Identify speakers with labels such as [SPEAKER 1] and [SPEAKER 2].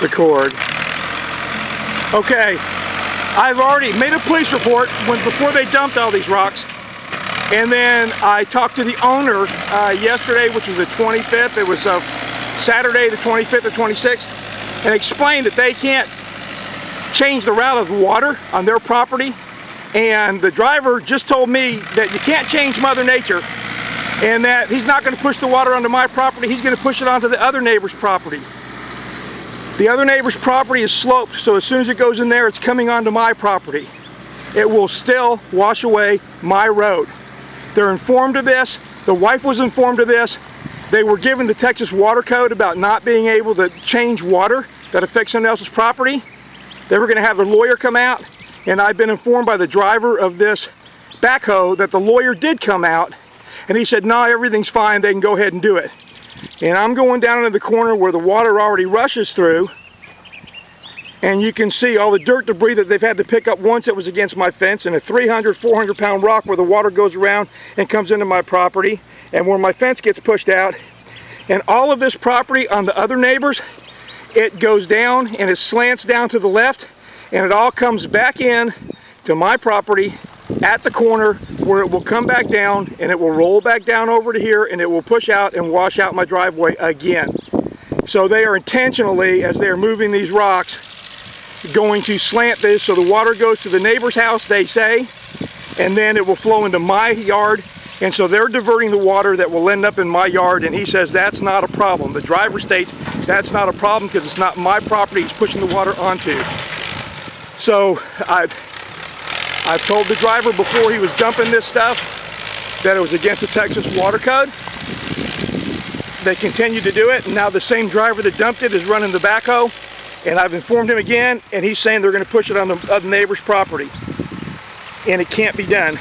[SPEAKER 1] record. Okay, I've already made a police report before they dumped all these rocks, and then I talked to the owner yesterday, which was the 25th. It was Saturday the 25th or 26th, and explained that they can't change the route of the water on their property, and the driver just told me that you can't change Mother Nature, and that he's not going to push the water onto my property, he's going to push it onto the other neighbor's property. The other neighbor's property is sloped, so as soon as it goes in there, it's coming onto my property. It will still wash away my road. They're informed of this. The wife was informed of this. They were given the Texas Water Code about not being able to change water that affects someone else's property. They were going to have the lawyer come out, and I've been informed by the driver of this backhoe that the lawyer did come out, and he said, no, everything's fine, they can go ahead and do it. And I'm going down into the corner where the water already rushes through, and you can see all the dirt debris that they've had to pick up once it was against my fence, and a 300, 400 pound rock where the water goes around and comes into my property, and where my fence gets pushed out. And all of this property on the other neighbors, it goes down and it slants down to the left, and it all comes back in to my property at the corner, where it will come back down and it will roll back down over to here, and it will push out and wash out my driveway again. So they are intentionally, as they are moving these rocks, going to slant this so the water goes to the neighbor's house, they say, and then it will flow into my yard. And so they're diverting the water that will end up in my yard, and he says that's not a problem. The driver states that's not a problem because it's not my property he's pushing the water onto. So I've told the driver before he was dumping this stuff that it was against the Texas Water Code. They continue to do it, and now the same driver that dumped it is running the backhoe, and I've informed him again, and he's saying they're going to push it on the other neighbor's property, and it can't be done.